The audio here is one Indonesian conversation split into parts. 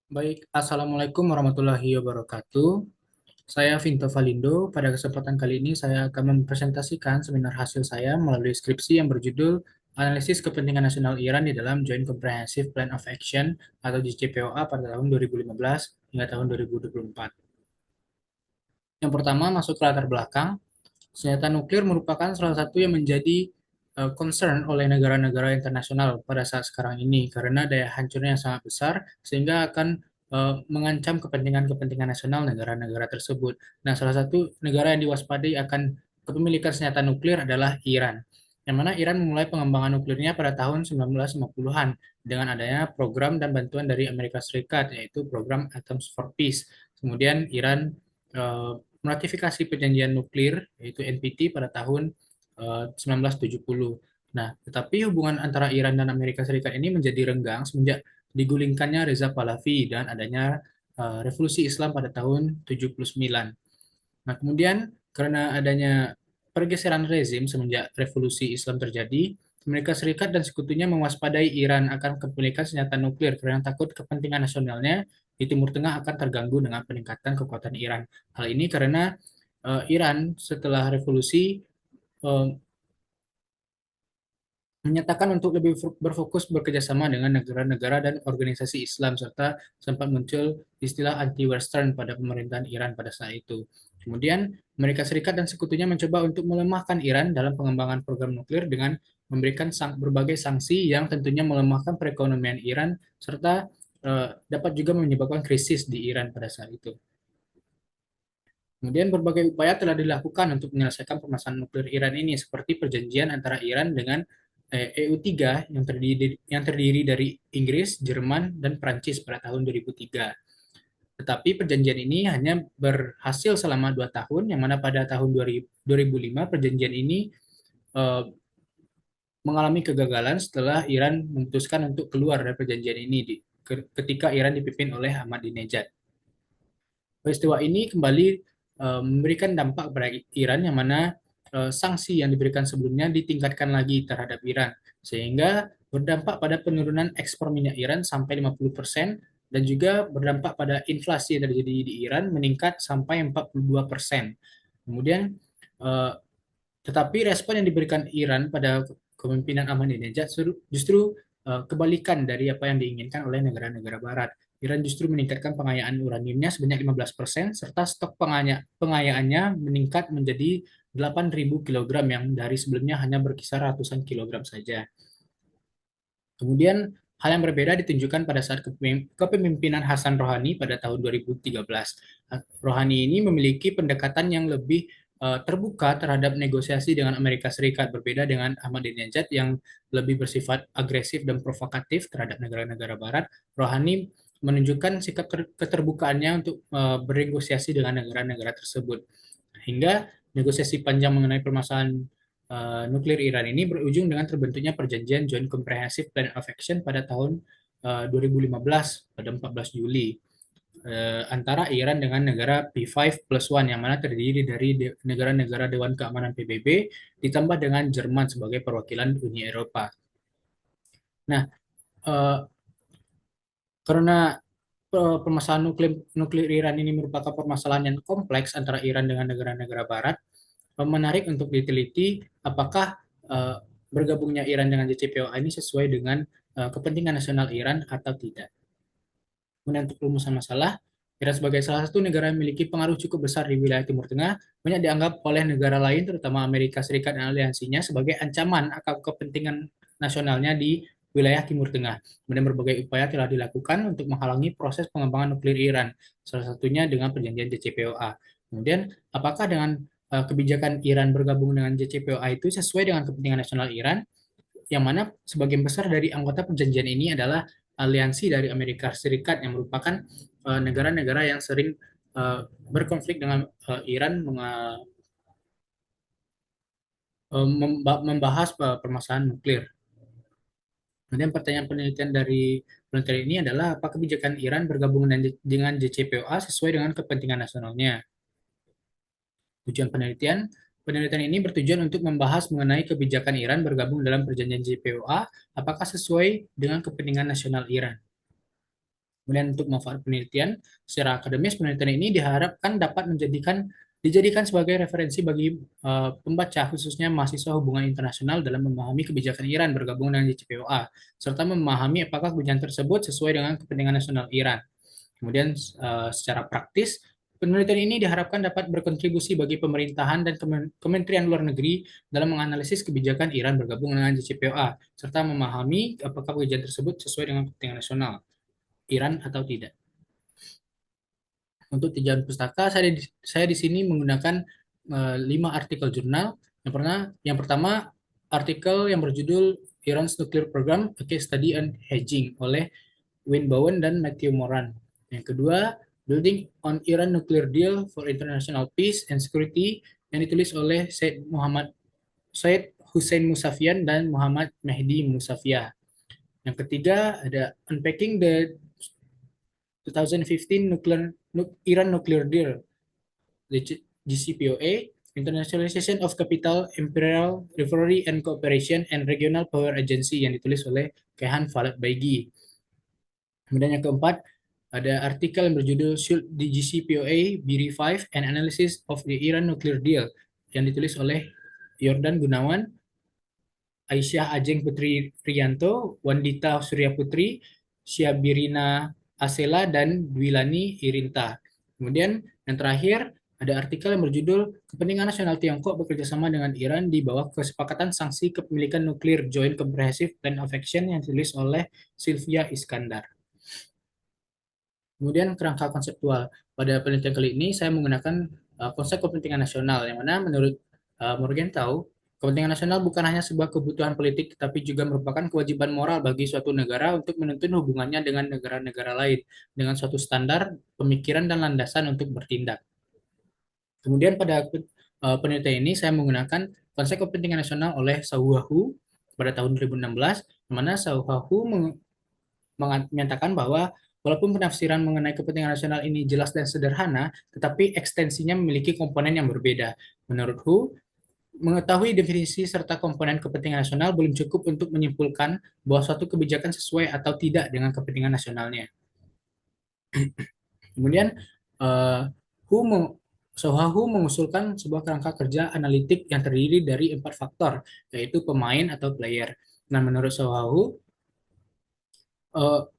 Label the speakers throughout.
Speaker 1: Baik, Assalamualaikum warahmatullahi wabarakatuh. Saya Vinto Valindo. Pada kesempatan kali ini saya akan mempresentasikan seminar hasil saya melalui skripsi yang berjudul Analisis Kepentingan Nasional Iran di dalam Joint Comprehensive Plan of Action atau JCPOA pada tahun 2015 hingga tahun 2024. Yang pertama, masuk ke latar belakang. Senjata nuklir merupakan salah satu yang menjadi concern oleh negara-negara internasional pada saat sekarang ini karena daya hancurnya yang sangat besar sehingga akan mengancam kepentingan-kepentingan nasional negara-negara tersebut. Nah, salah satu negara yang diwaspadai akan kepemilikan senjata nuklir adalah Iran. Yang mana Iran memulai pengembangan nuklirnya pada tahun 1950-an dengan adanya program dan bantuan dari Amerika Serikat, yaitu program Atoms for Peace. Kemudian Iran meratifikasi perjanjian nuklir yaitu NPT pada tahun 1970. Nah, tetapi hubungan antara Iran dan Amerika Serikat ini menjadi renggang semenjak digulingkannya Reza Pahlavi dan adanya revolusi Islam pada tahun 79. Nah, kemudian karena adanya pergeseran rezim semenjak revolusi Islam terjadi, Amerika Serikat dan sekutunya mewaspadai Iran akan kepemilikan senjata nuklir karena takut kepentingan nasionalnya di Timur Tengah akan terganggu dengan peningkatan kekuatan Iran. Hal ini karena Iran setelah revolusi eh, menyatakan untuk lebih berfokus bekerjasama dengan negara-negara dan organisasi Islam serta sempat muncul istilah anti-Western pada pemerintahan Iran pada saat itu. Kemudian Amerika Serikat dan sekutunya mencoba untuk melemahkan Iran dalam pengembangan program nuklir dengan memberikan berbagai sanksi yang tentunya melemahkan perekonomian Iran serta dapat juga menyebabkan krisis di Iran pada saat itu. Kemudian berbagai upaya telah dilakukan untuk menyelesaikan permasalahan nuklir Iran ini, seperti perjanjian antara Iran dengan EU3 yang terdiri dari Inggris, Jerman, dan Prancis pada tahun 2003. Tetapi perjanjian ini hanya berhasil selama 2 tahun, yang mana pada tahun 2005 perjanjian ini eh, mengalami kegagalan setelah Iran memutuskan untuk keluar dari perjanjian ini ketika Iran dipimpin oleh Ahmadinejad. Peristiwa ini kembali memberikan dampak kepada Iran yang mana sanksi yang diberikan sebelumnya ditingkatkan lagi terhadap Iran sehingga berdampak pada penurunan ekspor minyak Iran sampai 50% dan juga berdampak pada inflasi yang terjadi di Iran meningkat sampai 42%. Kemudian eh, tetapi respon yang diberikan Iran pada kepemimpinan Ahmadinejad justru kebalikan dari apa yang diinginkan oleh negara-negara Barat. Iran justru meningkatkan pengayaan uraniumnya sebanyak 15%, serta stok pengayaannya meningkat menjadi 8.000 kilogram yang dari sebelumnya hanya berkisar ratusan kilogram saja. Kemudian hal yang berbeda ditunjukkan pada saat kepemimpinan Hasan Rohani pada tahun 2013. Rohani ini memiliki pendekatan yang lebih terbuka terhadap negosiasi dengan Amerika Serikat, berbeda dengan Ahmadinejad yang lebih bersifat agresif dan provokatif terhadap negara-negara Barat. Rohani menunjukkan sikap keterbukaannya untuk bernegosiasi dengan negara-negara tersebut. Hingga negosiasi panjang mengenai permasalahan nuklir Iran ini berujung dengan terbentuknya perjanjian Joint Comprehensive Plan of Action pada tahun 2015 pada 14 Juli antara Iran dengan negara P5+1 yang mana terdiri dari negara-negara Dewan Keamanan PBB ditambah dengan Jerman sebagai perwakilan Uni Eropa. Nah, eh, karena permasalahan nuklir Iran ini merupakan permasalahan yang kompleks antara Iran dengan negara-negara Barat, menarik untuk diteliti apakah bergabungnya Iran dengan JCPOA ini sesuai dengan kepentingan nasional Iran atau tidak. Kemudian untuk rumusan masalah, Iran sebagai salah satu negara yang memiliki pengaruh cukup besar di wilayah Timur Tengah, banyak dianggap oleh negara lain, terutama Amerika Serikat dan aliansinya, sebagai ancaman akan kepentingan nasionalnya di wilayah Timur Tengah. Kemudian berbagai upaya telah dilakukan untuk menghalangi proses pengembangan nuklir Iran, salah satunya dengan perjanjian JCPOA. Kemudian, apakah dengan kebijakan Iran bergabung dengan JCPOA itu sesuai dengan kepentingan nasional Iran? Yang mana sebagian besar dari anggota perjanjian ini adalah aliansi dari Amerika Serikat yang merupakan negara-negara yang sering berkonflik dengan Iran membahas permasalahan nuklir. Kemudian pertanyaan penelitian dari penelitian ini adalah apakah kebijakan Iran bergabung dengan JCPOA sesuai dengan kepentingan nasionalnya. Tujuan penelitian Penelitian ini bertujuan untuk membahas mengenai kebijakan Iran bergabung dalam perjanjian JPOA, apakah sesuai dengan kepentingan nasional Iran. Kemudian untuk manfaat penelitian, secara akademis penelitian ini diharapkan dapat dijadikan sebagai referensi bagi pembaca, khususnya mahasiswa hubungan internasional dalam memahami kebijakan Iran bergabung dengan JCPOA, serta memahami apakah kebijakan tersebut sesuai dengan kepentingan nasional Iran. Kemudian secara praktis, penelitian ini diharapkan dapat berkontribusi bagi pemerintahan dan Kementerian Luar Negeri dalam menganalisis kebijakan Iran bergabung dengan JCPOA, serta memahami apakah kebijakan tersebut sesuai dengan kepentingan nasional Iran atau tidak. Untuk tujuan pustaka, saya di sini menggunakan 5 artikel jurnal. Yang pertama artikel yang berjudul Iran's Nuclear Program, a Case Study and Hedging oleh Wayne Bowen dan Matthew Moran. Yang kedua, Building on Iran Nuclear Deal for International Peace and Security yang ditulis oleh Syed Hussein Musafian dan Muhammad Mehdi Musafia. Yang ketiga ada Unpacking the 2015 Iran Nuclear Deal, GCPOA, Internationalization of Capital, Imperial Rivalry and Cooperation, and Regional Power Agency yang ditulis oleh Kehan Falet Baigi. Kemudian yang keempat, ada artikel yang berjudul Should the GCPOA be Revived? An Analysis of the Iran Nuclear Deal yang ditulis oleh Yordan Gunawan, Aisyah Ajeng Putri Rianto, Wandita Surya Putri, Syabirina Asela, dan Dwilani Irinta. Kemudian yang terakhir ada artikel yang berjudul Kepentingan Nasional Tiongkok bekerjasama dengan Iran di bawah kesepakatan sanksi kepemilikan nuklir Joint Comprehensive Plan of Action yang ditulis oleh Sylvia Iskandar. Kemudian kerangka konseptual. Pada penelitian kali ini saya menggunakan konsep kepentingan nasional, yang mana menurut Morgenthau, kepentingan nasional bukan hanya sebuah kebutuhan politik, tetapi juga merupakan kewajiban moral bagi suatu negara untuk menuntun hubungannya dengan negara-negara lain, dengan suatu standar, pemikiran, dan landasan untuk bertindak. Kemudian pada penelitian ini saya menggunakan konsep kepentingan nasional oleh Sauhahu pada tahun 2016, di mana Sauhahu menyatakan bahwa walaupun penafsiran mengenai kepentingan nasional ini jelas dan sederhana, tetapi ekstensinya memiliki komponen yang berbeda. Menurut Hu, mengetahui definisi serta komponen kepentingan nasional belum cukup untuk menyimpulkan bahwa suatu kebijakan sesuai atau tidak dengan kepentingan nasionalnya. Kemudian, Sohahu mengusulkan sebuah kerangka kerja analitik yang terdiri dari 4 faktor, yaitu pemain atau player. Nah, menurut Sohahu,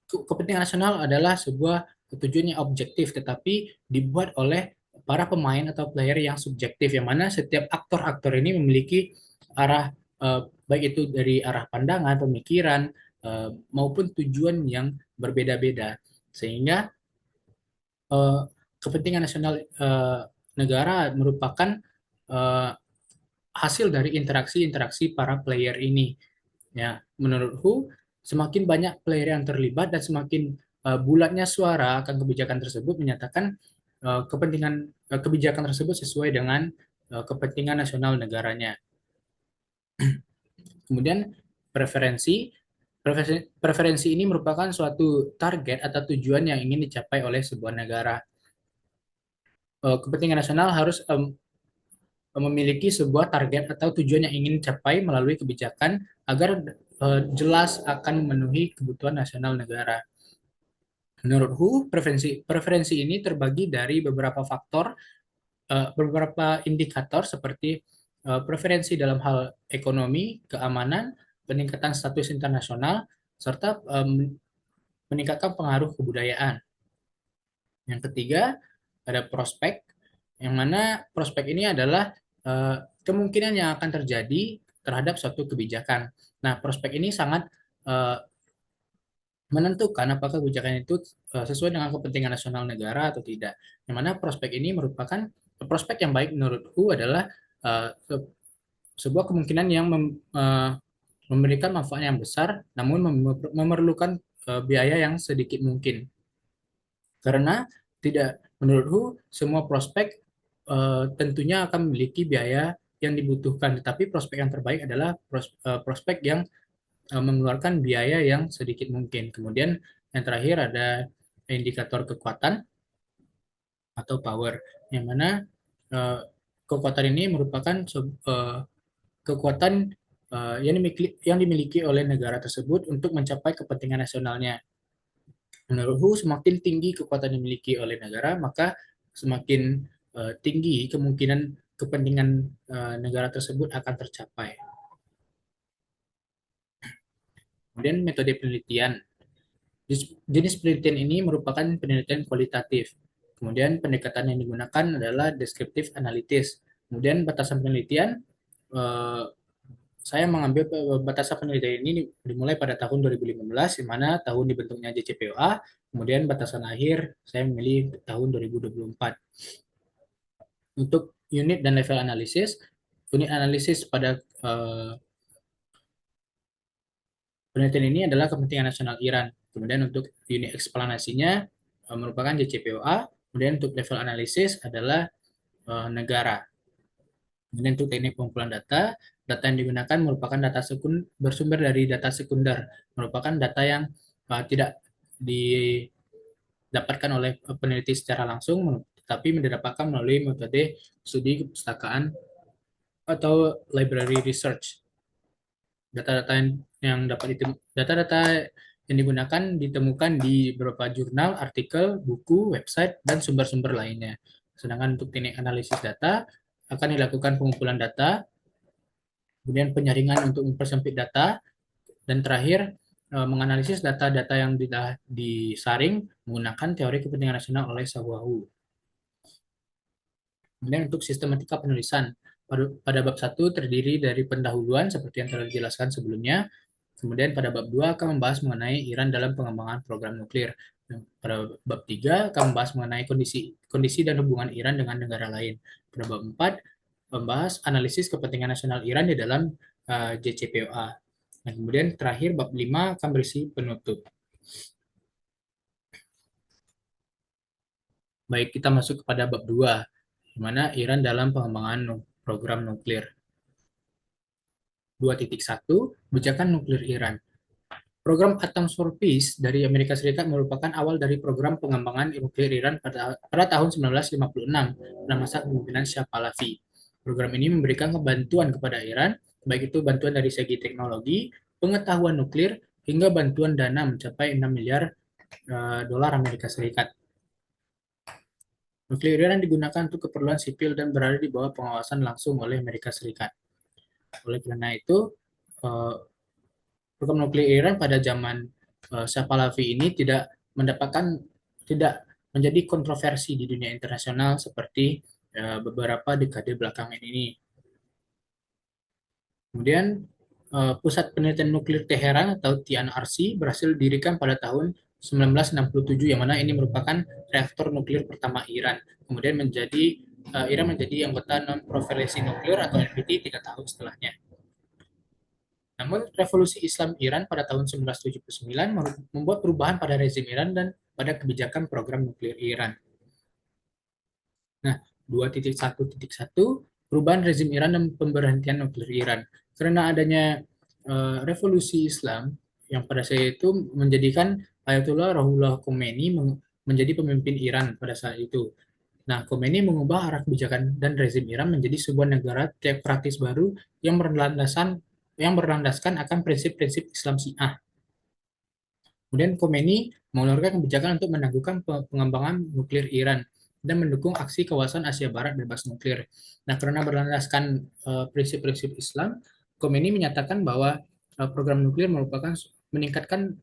Speaker 1: kepentingan nasional adalah sebuah tujuan yang objektif, tetapi dibuat oleh para pemain atau player yang subjektif, yang mana setiap aktor-aktor ini memiliki arah, baik itu dari arah pandangan, pemikiran, maupun tujuan yang berbeda-beda. Sehingga kepentingan nasional negara merupakan hasil dari interaksi-interaksi para player ini. Ya, menurut Hu, semakin banyak player yang terlibat dan semakin bulatnya suara akan kebijakan tersebut menyatakan kebijakan tersebut sesuai dengan kepentingan nasional negaranya. Kemudian preferensi preferensi ini merupakan suatu target atau tujuan yang ingin dicapai oleh sebuah negara. Kepentingan nasional harus memiliki sebuah target atau tujuan yang ingin dicapai melalui kebijakan agar jelas akan memenuhi kebutuhan nasional negara. Menurut Hu, preferensi ini terbagi dari beberapa faktor, beberapa indikator seperti preferensi dalam hal ekonomi, keamanan, peningkatan status internasional, serta meningkatkan pengaruh kebudayaan. Yang ketiga, ada prospek, yang mana prospek ini adalah kemungkinan yang akan terjadi terhadap suatu kebijakan. Nah, prospek ini sangat menentukan apakah kebijakan itu sesuai dengan kepentingan nasional negara atau tidak. Yang mana prospek ini merupakan prospek yang baik menurut Hu adalah sebuah kemungkinan yang memberikan manfaat yang besar, namun memerlukan biaya yang sedikit mungkin. Karena tidak, menurut Hu, semua prospek tentunya akan memiliki biaya yang dibutuhkan, tetapi prospek yang terbaik adalah prospek yang mengeluarkan biaya yang sedikit mungkin. Kemudian yang terakhir ada indikator kekuatan atau power, yang mana kekuatan ini merupakan kekuatan yang dimiliki oleh negara tersebut untuk mencapai kepentingan nasionalnya. Menurut Hu, semakin tinggi kekuatan yang dimiliki oleh negara, maka semakin tinggi kemungkinan kepentingan negara tersebut akan tercapai. Kemudian metode penelitian. Jenis penelitian ini merupakan penelitian kualitatif. Kemudian pendekatan yang digunakan adalah deskriptif analitis. Kemudian batasan penelitian, eh, saya mengambil batasan penelitian ini dimulai pada tahun 2015, di mana tahun dibentuknya JCPOA, kemudian batasan akhir saya memilih tahun 2024. Untuk unit dan level analisis, unit analisis pada penelitian ini adalah kepentingan nasional Iran. Kemudian untuk unit eksplanasinya merupakan JCPOA, kemudian untuk level analisis adalah negara. Kemudian untuk teknik pengumpulan data, data yang digunakan merupakan data bersumber dari data sekunder, merupakan data yang tidak didapatkan oleh peneliti secara langsung, tetapi didapatkan melalui metode studi kepustakaan atau library research. Data-data data-data yang digunakan ditemukan di beberapa jurnal, artikel, buku, website, dan sumber-sumber lainnya. Sedangkan untuk teknik analisis data akan dilakukan pengumpulan data, kemudian penyaringan untuk mempersempit data, dan terakhir menganalisis data-data yang disaring menggunakan teori kepentingan nasional oleh Sawahu. Kemudian untuk sistematika penulisan, pada bab 1 terdiri dari pendahuluan seperti yang telah dijelaskan sebelumnya. Kemudian pada bab 2 akan membahas mengenai Iran dalam pengembangan program nuklir. Pada bab 3 akan membahas mengenai kondisi dan hubungan Iran dengan negara lain. Pada bab 4 membahas analisis kepentingan nasional Iran di dalam JCPOA. Dan kemudian terakhir bab 5 akan berisi penutup. Baik, kita masuk kepada bab 2, di mana Iran dalam pengembangan program nuklir. 2.1 Kebijakan nuklir Iran. Program Atoms for Peace dari Amerika Serikat merupakan awal dari program pengembangan nuklir Iran pada tahun 1956 pada masa kepemimpinan Shah Pahlavi. Program ini memberikan bantuan kepada Iran, baik itu bantuan dari segi teknologi, pengetahuan nuklir, hingga bantuan dana mencapai 6 miliar dolar Amerika Serikat. Nuklir Iran digunakan untuk keperluan sipil dan berada di bawah pengawasan langsung oleh Amerika Serikat. Oleh karena itu, program nuklir Iran pada zaman Shah Pahlavi ini tidak menjadi kontroversi di dunia internasional seperti beberapa dekade belakangan ini. Kemudian Pusat Penelitian Nuklir Teheran atau TNRC berhasil didirikan pada tahun 1967, yang mana ini merupakan reaktor nuklir pertama Iran. Kemudian Iran menjadi anggota Non-Proliferasi Nuklir atau NPT 3 tahun setelahnya. Namun, revolusi Islam Iran pada tahun 1979 membuat perubahan pada rezim Iran dan pada kebijakan program nuklir Iran. Nah, 2.1.1 perubahan rezim Iran dan pemberhentian nuklir Iran. Karena adanya revolusi Islam yang pada saat itu menjadikan Ayatollah Ruhollah Khomeini menjadi pemimpin Iran pada saat itu. Nah, Khomeini mengubah arah kebijakan dan rezim Iran menjadi sebuah negara teokratis baru yang berlandaskan akan prinsip-prinsip Islam Syiah. Kemudian Khomeini mengeluarkan kebijakan untuk menangguhkan pengembangan nuklir Iran dan mendukung aksi kawasan Asia Barat bebas nuklir. Nah, karena berlandaskan prinsip-prinsip Islam, Khomeini menyatakan bahwa program nuklir meningkatkan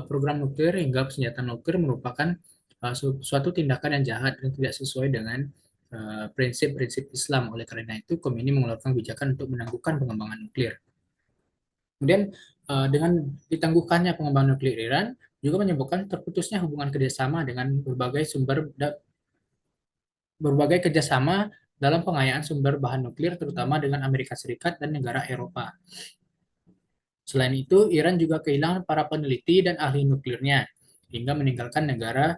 Speaker 1: program nuklir hingga senjata nuklir merupakan suatu tindakan yang jahat dan tidak sesuai dengan prinsip-prinsip Islam. Oleh karena itu, Khomeini mengeluarkan kebijakan untuk menangguhkan pengembangan nuklir. Kemudian dengan ditangguhkannya pengembangan nuklir Iran juga menyebabkan terputusnya hubungan kerjasama dengan berbagai kerjasama dalam pengayaan sumber bahan nuklir, terutama dengan Amerika Serikat dan negara Eropa. Selain itu, Iran juga kehilangan para peneliti dan ahli nuklirnya, hingga meninggalkan negara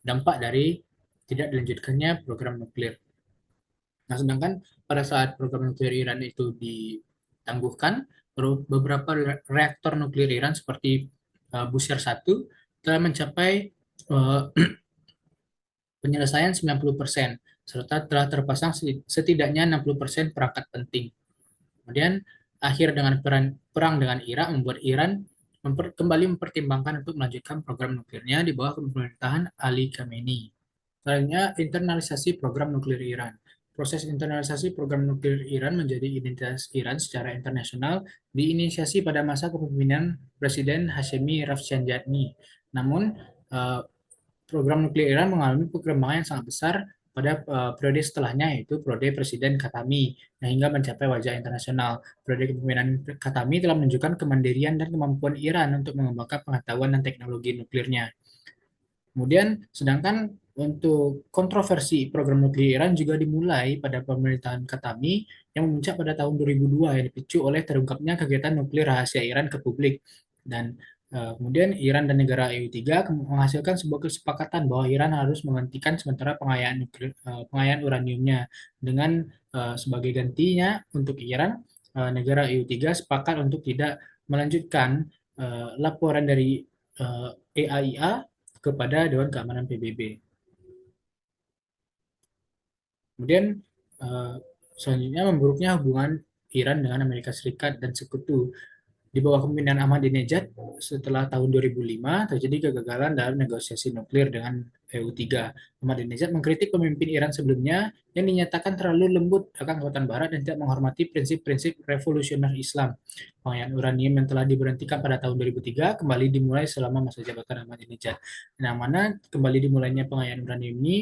Speaker 1: dampak dari tidak dilanjutkannya program nuklir. Nah, sedangkan pada saat program nuklir Iran itu ditangguhkan, beberapa reaktor nuklir Iran seperti Bushehr 1 telah mencapai penyelesaian 90%, serta telah terpasang setidaknya 60% perangkat penting. Kemudian, akhir dengan perang dengan Irak membuat Iran kembali mempertimbangkan untuk melanjutkan program nuklirnya di bawah pemerintahan Ali Khamenei. Selanjutnya, internalisasi program nuklir Iran. Proses internalisasi program nuklir Iran menjadi identitas Iran secara internasional diinisiasi pada masa kepemimpinan Presiden Hashemi Rafsanjani. Namun, eh, program nuklir Iran mengalami perkembangan yang sangat besar pada periode setelahnya, yaitu periode Presiden Khatami, yang hingga mencapai wajah internasional. Periode kepemimpinan Khatami telah menunjukkan kemandirian dan kemampuan Iran untuk mengembangkan pengetahuan dan teknologi nuklirnya. Kemudian, sedangkan untuk kontroversi program nuklir Iran juga dimulai pada pemerintahan Khatami yang memuncak pada tahun 2002 yang dipicu oleh terungkapnya kegiatan nuklir rahasia Iran ke publik. Dan kemudian Iran dan negara EU3 menghasilkan sebuah kesepakatan bahwa Iran harus menghentikan sementara pengayaan nuklir, pengayaan uraniumnya dengan sebagai gantinya untuk Iran, negara EU3 sepakat untuk tidak melanjutkan laporan dari EAIA kepada Dewan Keamanan PBB. Kemudian eh, selanjutnya memburuknya hubungan Iran dengan Amerika Serikat dan sekutu. Di bawah kepemimpinan Ahmadinejad setelah tahun 2005 terjadi kegagalan dalam negosiasi nuklir dengan EU3. Ahmadinejad mengkritik pemimpin Iran sebelumnya yang dinyatakan terlalu lembut akan kekuatan Barat dan tidak menghormati prinsip-prinsip revolusioner Islam. Pengayaan uranium yang telah diberhentikan pada tahun 2003 kembali dimulai selama masa jabatan Ahmadinejad. Yang mana kembali dimulainya pengayaan uranium ini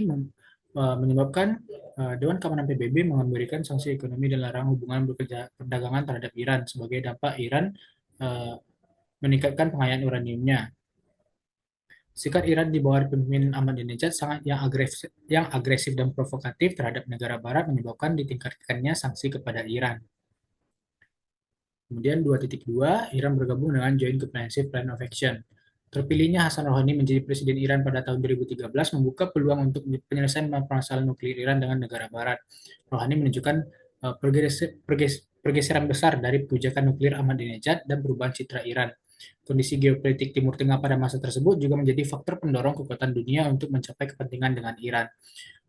Speaker 1: menyebabkan Dewan Keamanan PBB memberikan sanksi ekonomi dan larang hubungan perdagangan terhadap Iran sebagai dampak Iran eh, meningkatkan pengayaan uraniumnya. Sikap Iran di bawah pemimpinan Ahmadinejad sangat yang agresif dan provokatif terhadap negara Barat menyebabkan ditingkatkannya sanksi kepada Iran. Kemudian 2.2, Iran bergabung dengan Joint Comprehensive Plan of Action. Terpilihnya Hasan Rouhani menjadi Presiden Iran pada tahun 2013 membuka peluang untuk penyelesaian permasalahan nuklir Iran dengan negara Barat. Rouhani menunjukkan pergeseran besar dari kebijakan nuklir Ahmadinejad dan perubahan citra Iran. Kondisi geopolitik Timur Tengah pada masa tersebut juga menjadi faktor pendorong kekuatan dunia untuk mencapai kepentingan dengan Iran.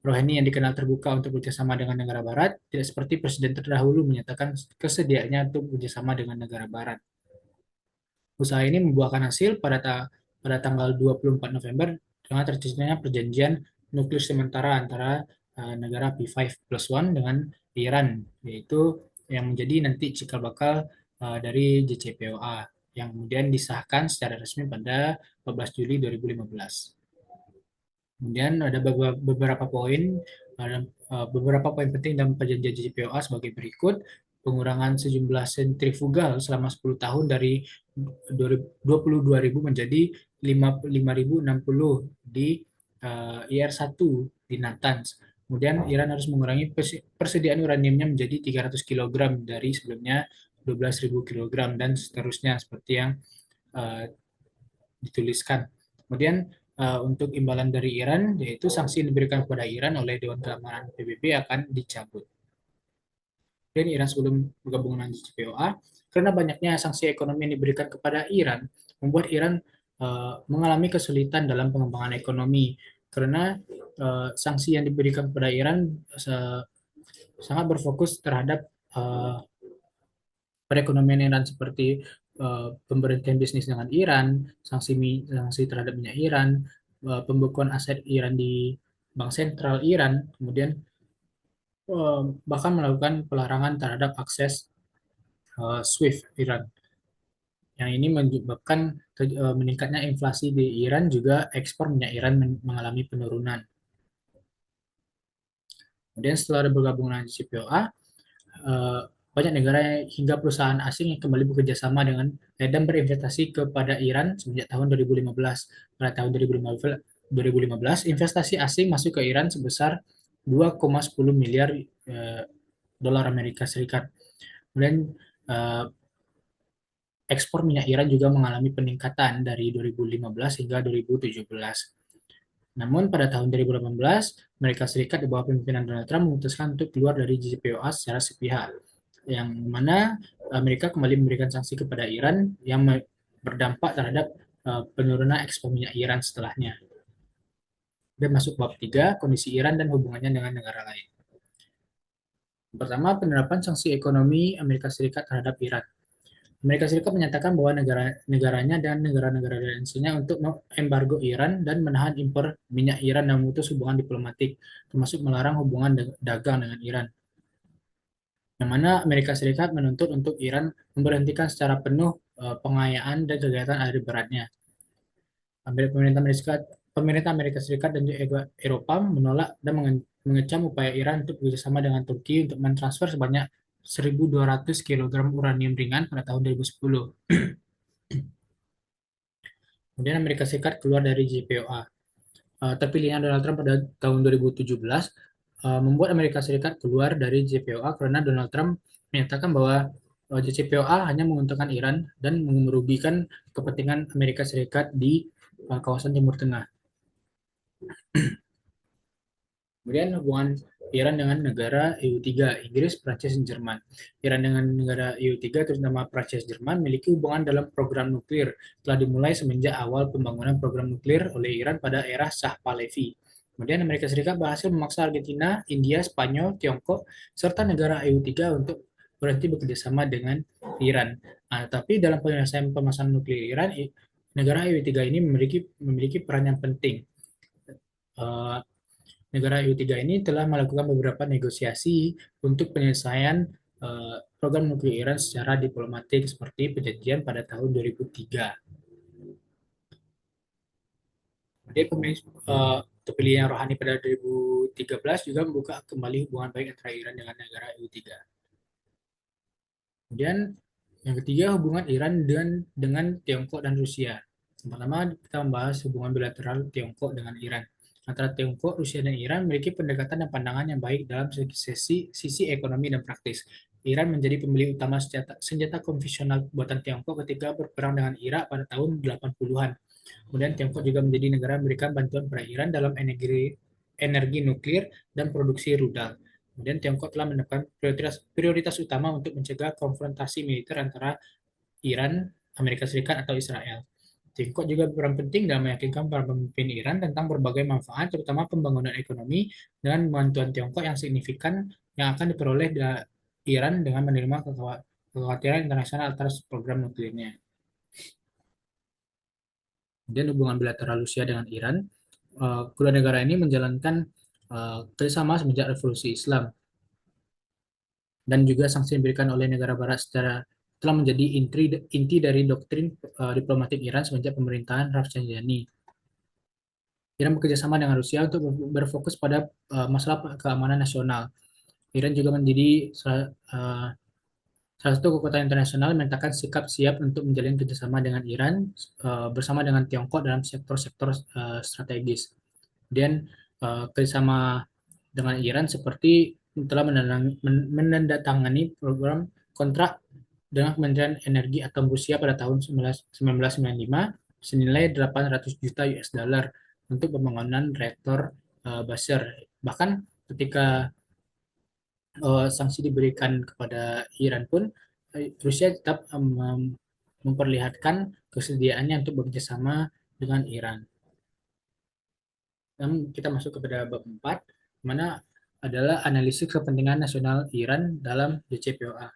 Speaker 1: Rouhani yang dikenal terbuka untuk bekerjasama dengan negara Barat, tidak seperti presiden terdahulu menyatakan kesediaannya untuk bekerjasama dengan negara Barat. Usaha ini membuahkan hasil pada tanggal 24 November dengan terciptanya perjanjian nuklir sementara antara negara P5+1 dengan Iran, yaitu yang menjadi nanti cikal bakal dari JCPOA yang kemudian disahkan secara resmi pada 14 Juli 2015. Kemudian ada beberapa poin penting dalam perjanjian JCPOA sebagai berikut: pengurangan sejumlah sentrifugal selama 10 tahun dari 22.000 menjadi 5.060 di IR1 di Natanz. Kemudian Iran harus mengurangi persediaan uraniumnya menjadi 300 kg dari sebelumnya 12.000 kg dan seterusnya seperti yang uh, dituliskan. Kemudian untuk imbalan dari Iran, yaitu sanksi yang diberikan kepada Iran oleh Dewan Keamanan PBB akan dicabut. Dan Iran sebelum bergabung dengan JCPOA, karena banyaknya sanksi ekonomi yang diberikan kepada Iran, membuat Iran mengalami kesulitan dalam pengembangan ekonomi. Karena sanksi yang diberikan kepada Iran sangat berfokus terhadap perekonomian Iran seperti pemberhentian bisnis dengan Iran, sanksi terhadap minyak Iran, pembekuan aset Iran di Bank Sentral Iran, kemudian bahkan melakukan pelarangan terhadap akses SWIFT Iran. Yang ini menyebabkan meningkatnya inflasi di Iran, juga ekspor minyak Iran mengalami penurunan. Kemudian setelah bergabung dengan JCPOA, banyak negara hingga perusahaan asing yang kembali bekerja sama dengan dan berinvestasi kepada Iran sejak tahun 2015. Pada tahun 2015, investasi asing masuk ke Iran sebesar 2,10 miliar dolar Amerika Serikat. Kemudian ekspor minyak Iran juga mengalami peningkatan dari 2015 hingga 2017. Namun pada tahun 2018, Amerika Serikat di bawah pemimpinan Donald Trump memutuskan untuk keluar dari JCPOA secara sepihak, yang mana Amerika kembali memberikan sanksi kepada Iran yang berdampak terhadap penurunan ekspor minyak Iran setelahnya. Dan masuk bab 3, kondisi Iran dan hubungannya dengan negara lain. Pertama, penerapan sanksi ekonomi Amerika Serikat terhadap Iran. Amerika Serikat menyatakan bahwa negaranya dan negara-negara aliansinya untuk mengembargo Iran dan menahan impor minyak Iran dan memutus hubungan diplomatik, termasuk melarang hubungan dagang dengan Iran. Yang mana Amerika Serikat menuntut untuk Iran memberhentikan secara penuh pengayaan dan kegiatan air beratnya. Pemerintah Amerika Serikat, pemerintah Amerika Serikat dan juga Eropa menolak dan mengecam upaya Iran untuk bekerjasama dengan Turki untuk mentransfer sebanyak 1.200 kg uranium ringan pada tahun 2010. Kemudian Amerika Serikat keluar dari JPOA. Terpilihnya Donald Trump pada tahun 2017 membuat Amerika Serikat keluar dari JPOA karena Donald Trump menyatakan bahwa JCPOA hanya menguntungkan Iran dan merugikan kepentingan Amerika Serikat di kawasan Timur Tengah. Kemudian hubungan Iran dengan negara EU3, Inggris, Prancis, dan Jerman. Iran dengan negara EU3, terutama Prancis dan Jerman, memiliki hubungan dalam program nuklir. Telah dimulai semenjak awal pembangunan program nuklir oleh Iran pada era Shah Pahlavi. Kemudian Amerika Serikat berhasil memaksa Argentina, India, Spanyol, Tiongkok, serta negara EU3 untuk berhenti bekerjasama dengan Iran. Nah, tapi dalam penyelesaian permasalahan nuklir Iran, negara EU3 ini memiliki peran yang penting. Uh, Negara EU3 ini telah melakukan beberapa negosiasi untuk penyelesaian program nuklir Iran secara diplomatik seperti perjanjian pada tahun 2003. Jadi terpilihnya Rohani pada 2013 juga membuka kembali hubungan baik antara Iran dengan negara EU3. Kemudian yang ketiga hubungan Iran dengan Tiongkok dan Rusia. Yang pertama kita membahas hubungan bilateral Tiongkok dengan Iran. Antara Tiongkok, Rusia, dan Iran memiliki pendekatan dan pandangan yang baik dalam sisi ekonomi dan praktis. Iran menjadi pembeli utama senjata konvensional buatan Tiongkok ketika berperang dengan Irak pada tahun 80-an. Kemudian Tiongkok juga menjadi negara yang memberikan bantuan pada Iran dalam energi nuklir dan produksi rudal. Kemudian Tiongkok telah menetapkan prioritas utama untuk mencegah konfrontasi militer antara Iran, Amerika Serikat, atau Israel. Tiongkok juga berperan penting dalam meyakinkan para pemimpin Iran tentang berbagai manfaat, terutama pembangunan ekonomi dan bantuan Tiongkok yang signifikan yang akan diperoleh Iran dengan menerima kekhawatiran internasional atas program nuklirnya. Kemudian hubungan bilateral Rusia dengan Iran, kedua negara ini menjalankan kerjasama semenjak revolusi Islam dan juga sanksi yang diberikan oleh negara Barat secara telah menjadi inti dari doktrin diplomatik Iran semenjak pemerintahan Rafsanjani. Iran bekerjasama dengan Rusia untuk berfokus pada masalah keamanan nasional. Iran juga menjadi salah satu kekuatan internasional menyatakan sikap siap untuk menjalin kerjasama dengan Iran bersama dengan Tiongkok dalam sektor-sektor strategis. Kemudian kerjasama dengan Iran seperti telah menandatangani program kontrak dengan Kementerian Energi Atom Rusia pada tahun 1995 senilai 800 juta US dollar untuk pembangunan reaktor Basra. Bahkan ketika sanksi diberikan kepada Iran pun, Rusia tetap memperlihatkan kesediaannya untuk bekerjasama dengan Iran. Dan kita masuk kepada bab 4, mana adalah analisis kepentingan nasional Iran dalam JCPOA.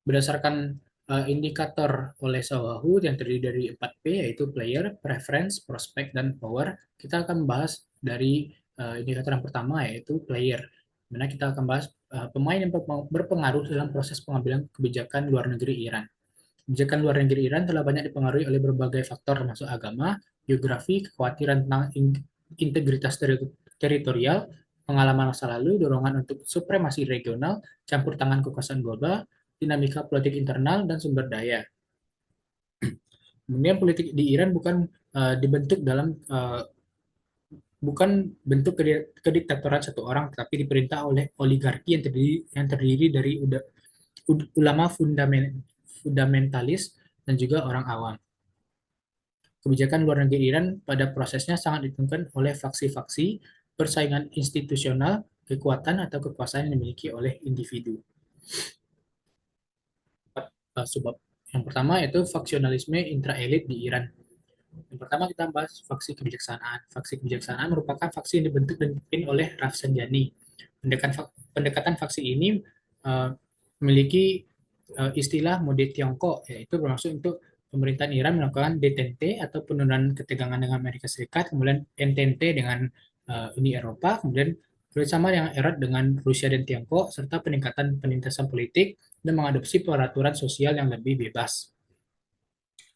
Speaker 1: Berdasarkan indikator oleh Sawahu yang terdiri dari 4P, yaitu player, preference, prospect, dan power, kita akan membahas dari indikator yang pertama, yaitu player. Mana kita akan bahas pemain yang berpengaruh dalam proses pengambilan kebijakan luar negeri Iran. Kebijakan luar negeri Iran telah banyak dipengaruhi oleh berbagai faktor termasuk agama, geografi, kekhawatiran tentang integritas teritorial, pengalaman masa lalu, dorongan untuk supremasi regional, campur tangan kekuasaan global, dinamika politik internal, dan sumber daya. Kemudian politik di Iran dibentuk dalam bukan bentuk kediktatoran satu orang, tetapi diperintah oleh oligarki yang terdiri dari ulama fundamentalis dan juga orang awam. Kebijakan luar negeri Iran pada prosesnya sangat ditentukan oleh faksi-faksi, persaingan institusional, kekuatan atau kekuasaan yang dimiliki oleh individu. Sebab yang pertama yaitu faksionalisme intra-elit di Iran. Yang pertama kita bahas faksi kebijaksanaan. Faksi kebijaksanaan merupakan faksi yang dibentuk dan dipimpin oleh Rafsanjani. Pendekatan faksi ini memiliki istilah mode Tiongkok, yaitu bermaksud untuk pemerintahan Iran melakukan detente atau penurunan ketegangan dengan Amerika Serikat, kemudian entente dengan Uni Eropa, kemudian kerjasama yang erat dengan Rusia dan Tiongkok, serta peningkatan penindasan politik dan mengadopsi peraturan sosial yang lebih bebas.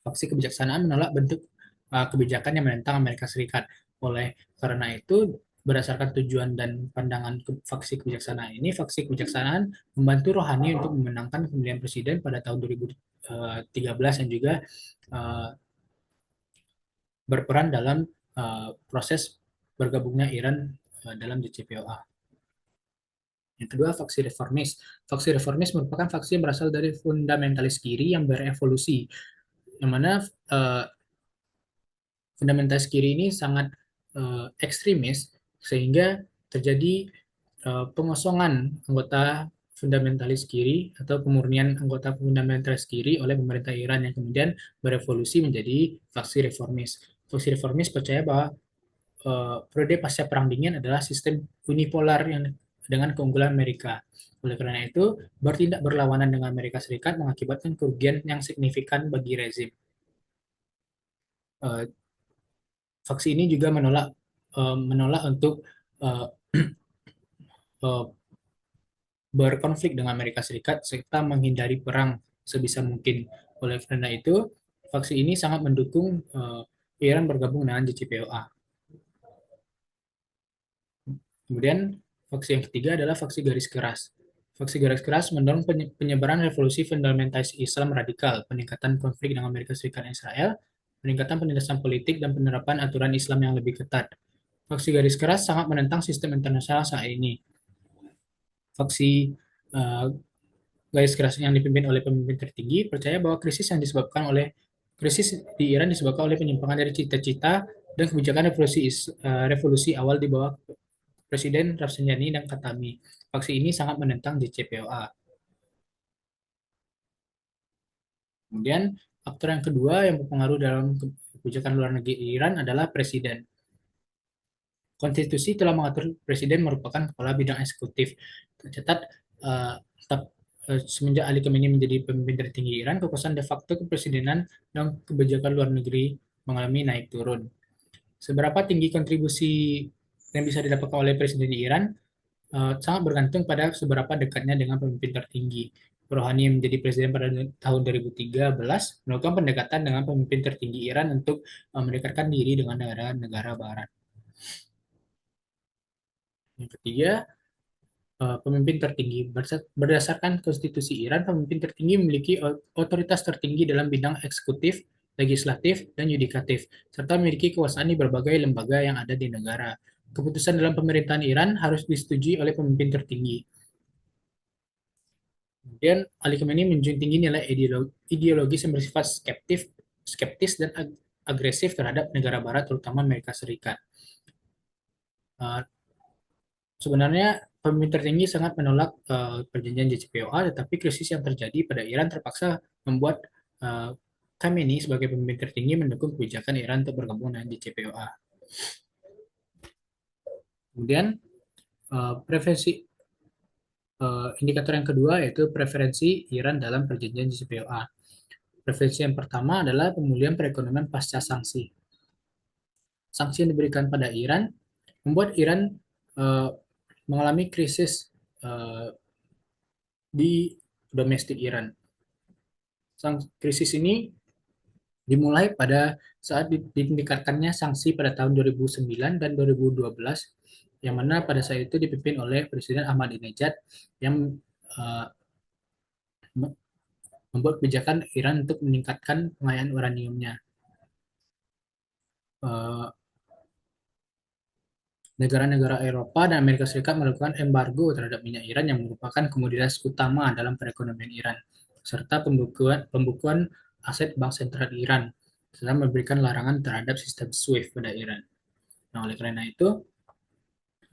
Speaker 1: Faksi kebijaksanaan menolak bentuk kebijakan yang menentang Amerika Serikat. Oleh karena itu, berdasarkan tujuan dan pandangan faksi kebijaksanaan ini, faksi kebijaksanaan membantu Rohani untuk memenangkan pemilihan presiden pada tahun 2013 dan juga uh, berperan dalam proses bergabungnya Iran dalam JCPOA. Yang kedua, faksi reformis. Faksi reformis merupakan faksi yang berasal dari fundamentalis kiri yang berevolusi, yang mana fundamentalis kiri ini sangat ekstremis sehingga terjadi pengosongan anggota fundamentalis kiri atau pemurnian anggota fundamentalis kiri oleh pemerintah Iran yang kemudian berevolusi menjadi faksi reformis. Faksi reformis percaya bahwa periode pasca Perang Dingin adalah sistem unipolar yang dengan keunggulan Amerika. Oleh karena itu, bertindak berlawanan dengan Amerika Serikat mengakibatkan kerugian yang signifikan bagi rezim. Uh, Faksi ini juga menolak untuk uh, uh, berkonflik dengan Amerika Serikat serta menghindari perang sebisa mungkin. Oleh karena itu, faksi ini sangat mendukung Iran bergabung dengan JCPOA. Kemudian, faksi yang ketiga adalah faksi garis keras. Faksi garis keras mendorong penyebaran revolusi fundamentalis Islam radikal, peningkatan konflik dengan Amerika Serikat dan Israel, peningkatan penindasan politik, dan penerapan aturan Islam yang lebih ketat. Faksi garis keras sangat menentang sistem internasional saat ini. Faksi uh, garis keras yang dipimpin oleh pemimpin tertinggi percaya bahwa krisis di Iran disebabkan oleh penyimpangan dari cita-cita dan kebijakan revolusi awal di bawah Presiden Rafsanjani dan Khatami. Faksi ini sangat menentang JCPOA. Kemudian faktor yang kedua yang berpengaruh dalam kebijakan luar negeri Iran adalah presiden. Konstitusi telah mengatur presiden merupakan kepala bidang eksekutif. Tercatat uh, semenjak Ali Khamenei menjadi pemimpin tertinggi Iran, kekuasaan de facto kepresidenan dan kebijakan luar negeri mengalami naik turun. Seberapa tinggi kontribusi yang bisa didapatkan oleh presiden di Iran sangat bergantung pada seberapa dekatnya dengan pemimpin tertinggi. Rouhani yang menjadi presiden pada tahun 2013 melakukan pendekatan dengan pemimpin tertinggi Iran untuk mendekatkan diri dengan negara-negara Barat. Yang ketiga, pemimpin tertinggi. Berdasarkan konstitusi Iran, pemimpin tertinggi memiliki otoritas tertinggi dalam bidang eksekutif, legislatif, dan yudikatif, serta memiliki kekuasaan di berbagai lembaga yang ada di negara. Keputusan dalam pemerintahan Iran harus disetujui oleh pemimpin tertinggi. Kemudian, Ali Khamenei menjunjung tinggi nilai ideologis yang bersifat skeptis dan agresif terhadap negara Barat, terutama Amerika Serikat. Uh, Sebenarnya pemimpin tertinggi sangat menolak perjanjian JCPOA, tetapi krisis yang terjadi pada Iran terpaksa membuat uh, Khamenei sebagai pemimpin tertinggi mendukung kebijakan Iran untuk bergabung dengan JCPOA. Kemudian preferensi indikator yang kedua yaitu preferensi Iran dalam perjanjian JCPOA. Preferensi yang pertama adalah pemulihan perekonomian pasca sanksi. Sanksi yang diberikan pada Iran membuat Iran uh, mengalami krisis di domestik Iran. Krisis ini dimulai pada saat ditingkatkannya sanksi pada tahun 2009 dan 2012, yang mana pada saat itu dipimpin oleh Presiden Ahmadinejad yang uh, membuat kebijakan Iran untuk meningkatkan pengayaan uraniumnya. Uh, Negara-negara Eropa dan Amerika Serikat melakukan embargo terhadap minyak Iran yang merupakan komoditas utama dalam perekonomian Iran, serta pembukuan aset bank sentral Iran, serta memberikan larangan terhadap sistem SWIFT pada Iran. Nah, oleh karena itu,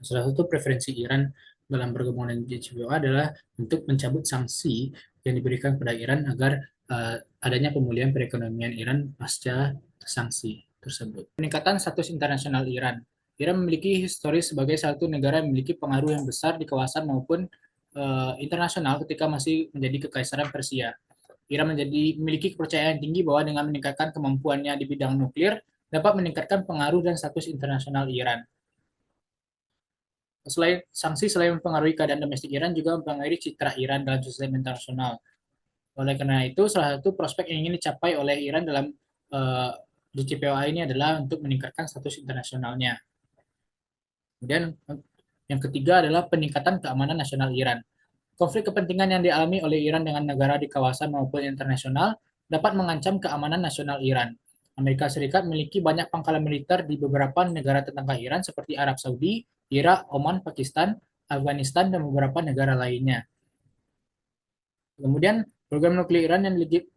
Speaker 1: salah satu preferensi Iran dalam bergabung dengan JCPOA adalah untuk mencabut sanksi yang diberikan kepada Iran agar adanya pemulihan perekonomian Iran pasca sanksi tersebut. Peningkatan status internasional Iran. Iran memiliki historis sebagai satu negara yang memiliki pengaruh yang besar di kawasan maupun internasional ketika masih menjadi Kekaisaran Persia. Iran memiliki kepercayaan tinggi bahwa dengan meningkatkan kemampuannya di bidang nuklir dapat meningkatkan pengaruh dan status internasional Iran. Selain mempengaruhi keadaan domestik Iran juga mempengaruhi citra Iran dalam sistem internasional. Oleh karena itu, salah satu prospek yang ingin dicapai oleh Iran dalam uh, JCPOA ini adalah untuk meningkatkan status internasionalnya. Kemudian yang ketiga adalah peningkatan keamanan nasional Iran. Konflik kepentingan yang dialami oleh Iran dengan negara di kawasan maupun internasional dapat mengancam keamanan nasional Iran. Amerika Serikat memiliki banyak pangkalan militer di beberapa negara tetangga Iran seperti Arab Saudi, Irak, Oman, Pakistan, Afghanistan, dan beberapa negara lainnya. Kemudian, program nuklir Iran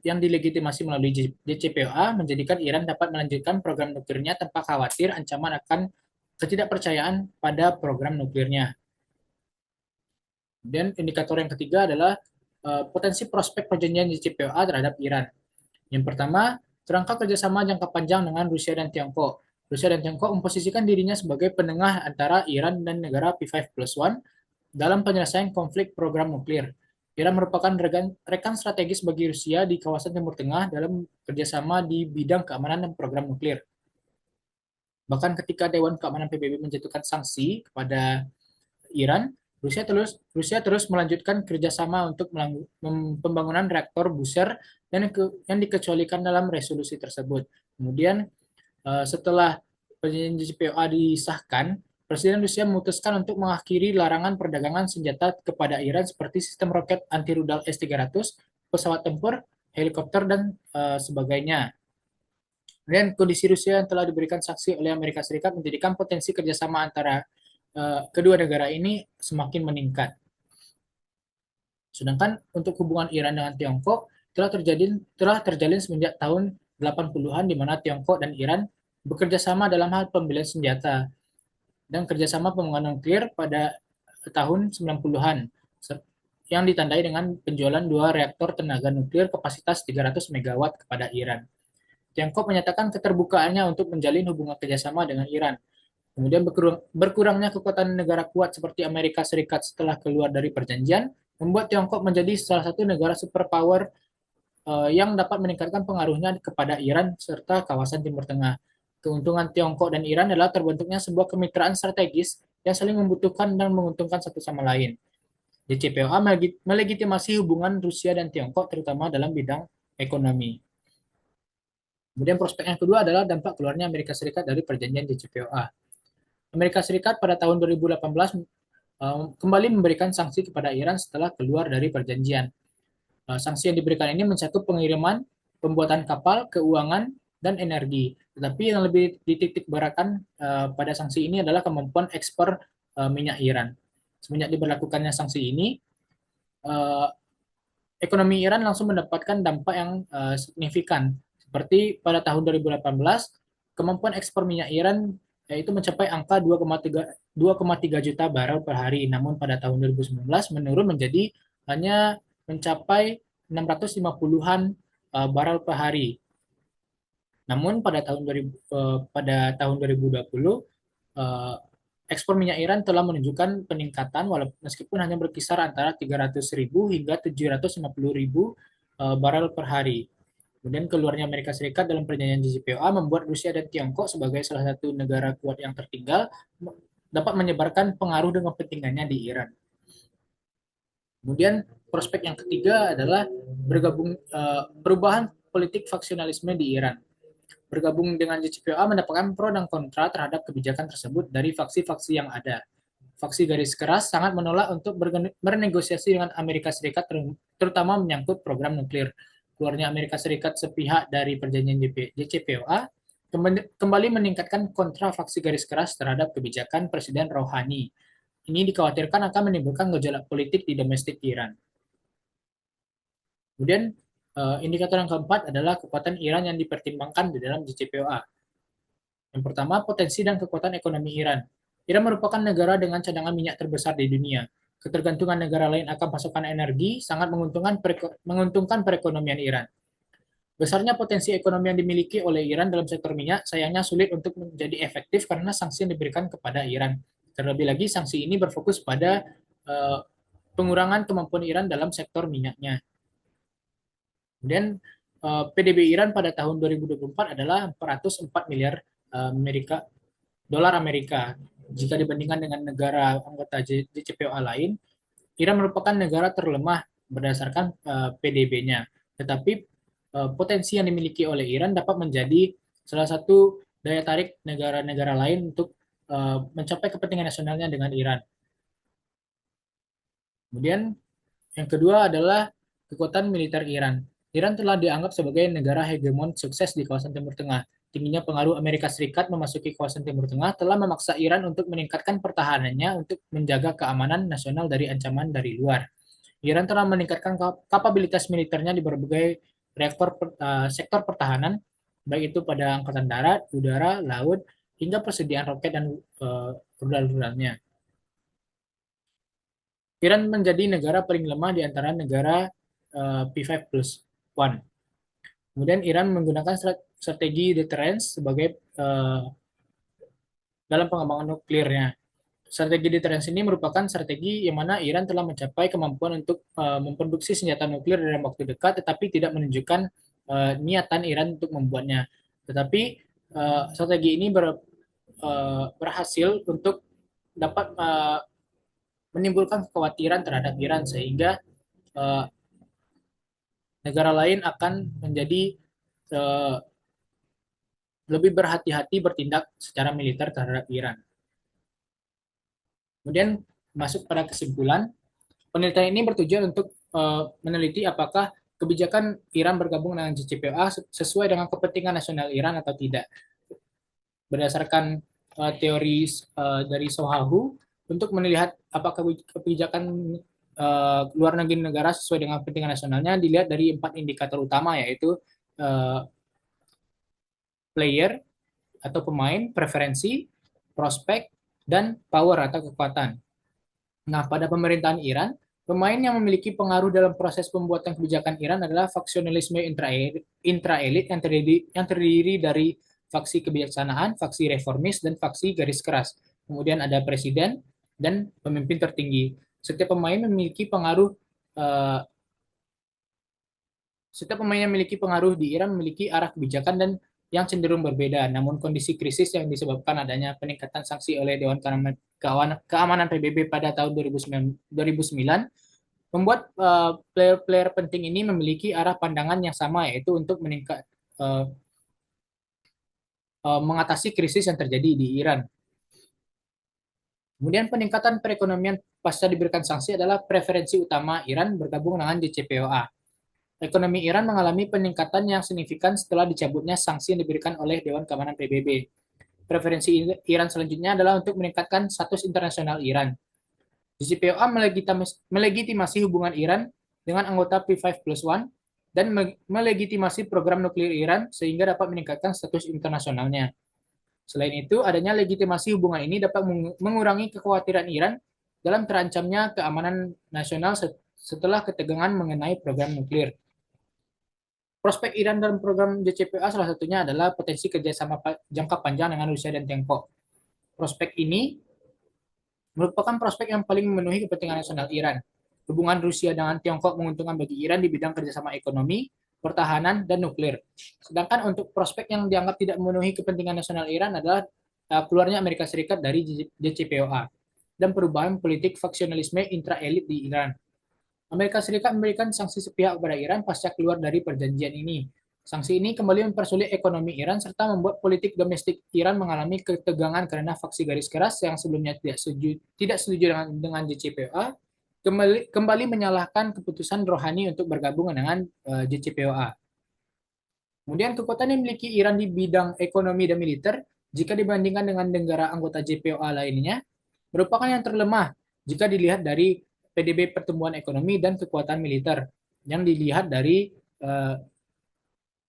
Speaker 1: yang dilegitimasi melalui JCPOA menjadikan Iran dapat melanjutkan program nuklirnya tanpa khawatir ancaman akan ketidakpercayaan pada program nuklirnya. Dan indikator yang ketiga adalah potensi prospek perjanjian JCPOA terhadap Iran. Yang pertama, kerangka kerjasama jangka panjang dengan Rusia dan Tiongkok. Rusia dan Tiongkok memposisikan dirinya sebagai penengah antara Iran dan negara P5+1 dalam penyelesaian konflik program nuklir. Iran merupakan rekan strategis bagi Rusia di kawasan Timur Tengah dalam kerjasama di bidang keamanan dan program nuklir. Bahkan ketika Dewan Keamanan PBB menjatuhkan sanksi kepada Iran, Rusia terus melanjutkan kerjasama untuk pembangunan reaktor Bushehr yang dikecualikan dalam resolusi tersebut. Kemudian setelah perjanjian JCPOA disahkan, Presiden Rusia memutuskan untuk mengakhiri larangan perdagangan senjata kepada Iran seperti sistem roket anti-rudal S-300, pesawat tempur, helikopter, dan sebagainya. Dan kondisi Rusia yang telah diberikan sanksi oleh Amerika Serikat menjadikan potensi kerjasama antara kedua negara ini semakin meningkat. Sedangkan untuk hubungan Iran dengan Tiongkok telah terjalin semenjak tahun 80-an di mana Tiongkok dan Iran bekerja sama dalam hal pembelian senjata dan kerjasama pembangunan nuklir pada tahun 90-an yang ditandai dengan penjualan 2 reaktor tenaga nuklir kapasitas 300 MW kepada Iran. Tiongkok menyatakan keterbukaannya untuk menjalin hubungan kerjasama dengan Iran. Kemudian berkurangnya kekuatan negara kuat seperti Amerika Serikat setelah keluar dari perjanjian membuat Tiongkok menjadi salah satu negara superpower yang dapat meningkatkan pengaruhnya kepada Iran serta kawasan Timur Tengah. Keuntungan Tiongkok dan Iran adalah terbentuknya sebuah kemitraan strategis yang saling membutuhkan dan menguntungkan satu sama lain. JCPOA melegitimasi hubungan Rusia dan Tiongkok terutama dalam bidang ekonomi. Kemudian prospek yang kedua adalah dampak keluarnya Amerika Serikat dari perjanjian JCPOA. Amerika Serikat pada tahun 2018 kembali memberikan sanksi kepada Iran setelah keluar dari perjanjian. Sanksi yang diberikan ini mencakup pengiriman, pembuatan kapal, keuangan, dan energi. Tetapi yang lebih dititik beratkan pada sanksi ini adalah kemampuan ekspor minyak Iran. Semenjak diberlakukannya sanksi ini, ekonomi Iran langsung mendapatkan dampak yang signifikan. Seperti pada tahun 2018, kemampuan ekspor minyak Iran yaitu mencapai angka 2,3 juta barel per hari. Namun pada tahun 2019 menurun menjadi hanya mencapai 650-an barel per hari. Namun pada tahun 2020 ekspor minyak Iran telah menunjukkan peningkatan meskipun hanya berkisar antara 300.000 hingga 750.000 barel per hari. Kemudian keluarnya Amerika Serikat dalam perjanjian JCPOA membuat Rusia dan Tiongkok sebagai salah satu negara kuat yang tertinggal dapat menyebarkan pengaruh dan kepentingannya di Iran. Kemudian prospek yang ketiga adalah perubahan politik faksionalisme di Iran. Bergabung dengan JCPOA mendapatkan pro dan kontra terhadap kebijakan tersebut dari faksi-faksi yang ada. Faksi garis keras sangat menolak untuk bernegosiasi dengan Amerika Serikat terutama menyangkut program nuklir. Keluarnya Amerika Serikat sepihak dari perjanjian JCPOA kembali meningkatkan kontra faksi garis keras terhadap kebijakan Presiden Rouhani. Ini dikhawatirkan akan menimbulkan gejolak politik di domestik Iran. Kemudian indikator yang keempat adalah kekuatan Iran yang dipertimbangkan di dalam JCPOA. Yang pertama, potensi dan kekuatan ekonomi Iran. Iran merupakan negara dengan cadangan minyak terbesar di dunia. Ketergantungan negara lain akan pasokan energi sangat menguntungkan perekonomian Iran. Besarnya potensi ekonomi yang dimiliki oleh Iran dalam sektor minyak sayangnya sulit untuk menjadi efektif karena sanksi yang diberikan kepada Iran. Terlebih lagi, sanksi ini berfokus pada pengurangan kemampuan Iran dalam sektor minyaknya. Kemudian PDB Iran pada tahun 2024 adalah 404 miliar dolar Amerika. Jika dibandingkan dengan negara anggota JCPOA lain, Iran merupakan negara terlemah berdasarkan PDB-nya. Tetapi potensi yang dimiliki oleh Iran dapat menjadi salah satu daya tarik negara-negara lain untuk mencapai kepentingan nasionalnya dengan Iran. Kemudian yang kedua adalah kekuatan militer Iran. Iran telah dianggap sebagai negara hegemon sukses di kawasan Timur Tengah. Tingginya pengaruh Amerika Serikat memasuki kawasan Timur Tengah telah memaksa Iran untuk meningkatkan pertahanannya untuk menjaga keamanan nasional dari ancaman dari luar. Iran telah meningkatkan kapabilitas militernya di berbagai sektor pertahanan, baik itu pada angkatan darat, udara, laut, hingga persediaan roket dan rudal-rudalnya. Iran menjadi negara paling lemah di antara negara P5+1. Kemudian Iran menggunakan strategi deterrence sebagai dalam pengembangan nuklirnya. Strategi deterrence ini merupakan strategi yang mana Iran telah mencapai kemampuan untuk memproduksi senjata nuklir dalam waktu dekat, tetapi tidak menunjukkan niatan Iran untuk membuatnya. Tetapi strategi ini berhasil untuk dapat menimbulkan kekhawatiran terhadap Iran sehingga uh, negara lain akan menjadi uh, lebih berhati-hati bertindak secara militer terhadap Iran. Kemudian masuk pada kesimpulan, penelitian ini bertujuan untuk meneliti apakah kebijakan Iran bergabung dengan JCPOA sesuai dengan kepentingan nasional Iran atau tidak. Berdasarkan teori dari Sohahu, untuk melihat apakah kebijakan luar negeri negara sesuai dengan kepentingan nasionalnya dilihat dari 4 indikator utama, yaitu player atau pemain, preferensi, prospek, dan power atau kekuatan. Nah, pada pemerintahan Iran, pemain yang memiliki pengaruh dalam proses pembuatan kebijakan Iran adalah faksionalisme intra-elit yang terdiri dari faksi kebijaksanaan, faksi reformis, dan faksi garis keras. Kemudian ada presiden dan pemimpin tertinggi. Setiap pemain memiliki pengaruh uh, Setiap pemain yang memiliki pengaruh di Iran memiliki arah kebijakan dan yang cenderung berbeda. Namun kondisi krisis yang disebabkan adanya peningkatan sanksi oleh Dewan Keamanan PBB pada tahun 2009 membuat player-player penting ini memiliki arah pandangan yang sama, yaitu untuk mengatasi krisis yang terjadi di Iran. Kemudian peningkatan perekonomian pasca diberikan sanksi adalah preferensi utama Iran bergabung dengan JCPOA. Ekonomi Iran mengalami peningkatan yang signifikan setelah dicabutnya sanksi yang diberikan oleh Dewan Keamanan PBB. Preferensi Iran selanjutnya adalah untuk meningkatkan status internasional Iran. JCPOA melegitimasi hubungan Iran dengan anggota P5+1 dan melegitimasi program nuklir Iran sehingga dapat meningkatkan status internasionalnya. Selain itu, adanya legitimasi hubungan ini dapat mengurangi kekhawatiran Iran dalam terancamnya keamanan nasional setelah ketegangan mengenai program nuklir. Prospek Iran dalam program JCPOA salah satunya adalah potensi kerjasama jangka panjang dengan Rusia dan Tiongkok. Prospek ini merupakan prospek yang paling memenuhi kepentingan nasional Iran. Hubungan Rusia dengan Tiongkok menguntungkan bagi Iran di bidang kerjasama ekonomi, pertahanan, dan nuklir. Sedangkan untuk prospek yang dianggap tidak memenuhi kepentingan nasional Iran adalah keluarnya Amerika Serikat dari JCPOA dan perubahan politik faksionalisme intra-elit di Iran. Amerika Serikat memberikan sanksi sepihak kepada Iran pasca keluar dari perjanjian ini. Sanksi ini kembali mempersulit ekonomi Iran serta membuat politik domestik Iran mengalami ketegangan karena faksi garis keras yang sebelumnya tidak setuju dengan JCPOA kembali menyalahkan keputusan Rohani untuk bergabung dengan JCPOA. Kemudian kekuatan yang dimiliki Iran di bidang ekonomi dan militer jika dibandingkan dengan negara anggota JPOA lainnya merupakan yang terlemah jika dilihat dari PDB pertumbuhan ekonomi dan kekuatan militer yang dilihat dari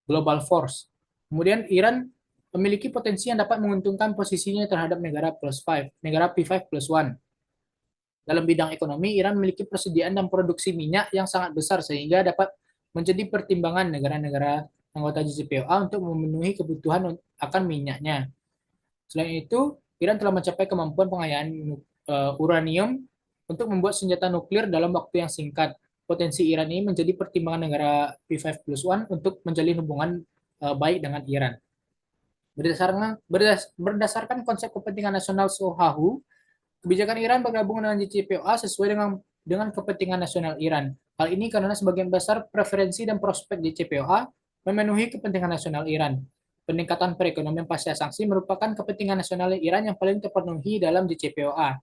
Speaker 1: global force. Kemudian Iran memiliki potensi yang dapat menguntungkan posisinya terhadap negara P5+1. Dalam bidang ekonomi, Iran memiliki persediaan dan produksi minyak yang sangat besar sehingga dapat menjadi pertimbangan negara-negara anggota JCPOA untuk memenuhi kebutuhan akan minyaknya. Selain itu, Iran telah mencapai kemampuan pengayaan uranium untuk membuat senjata nuklir dalam waktu yang singkat. Potensi Iran ini menjadi pertimbangan negara P5+1 untuk menjalin hubungan baik dengan Iran. Berdasarkan konsep kepentingan nasional Sohahu, kebijakan Iran bergabung dengan JCPOA sesuai dengan kepentingan nasional Iran. Hal ini karena sebagian besar preferensi dan prospek JCPOA memenuhi kepentingan nasional Iran. Peningkatan perekonomian pasca sanksi merupakan kepentingan nasional Iran yang paling terpenuhi dalam JCPOA.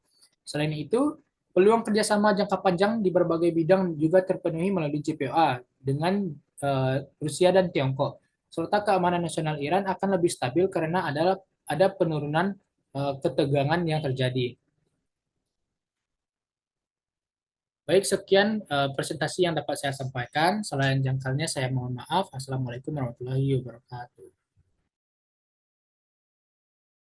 Speaker 1: Selain itu, peluang kerjasama jangka panjang di berbagai bidang juga terpenuhi melalui JCPOA dengan Rusia dan Tiongkok. Serta keamanan nasional Iran akan lebih stabil karena ada penurunan ketegangan yang terjadi. Baik, sekian presentasi yang dapat saya sampaikan. Selain jangkalnya, saya mohon maaf. Assalamualaikum warahmatullahi wabarakatuh.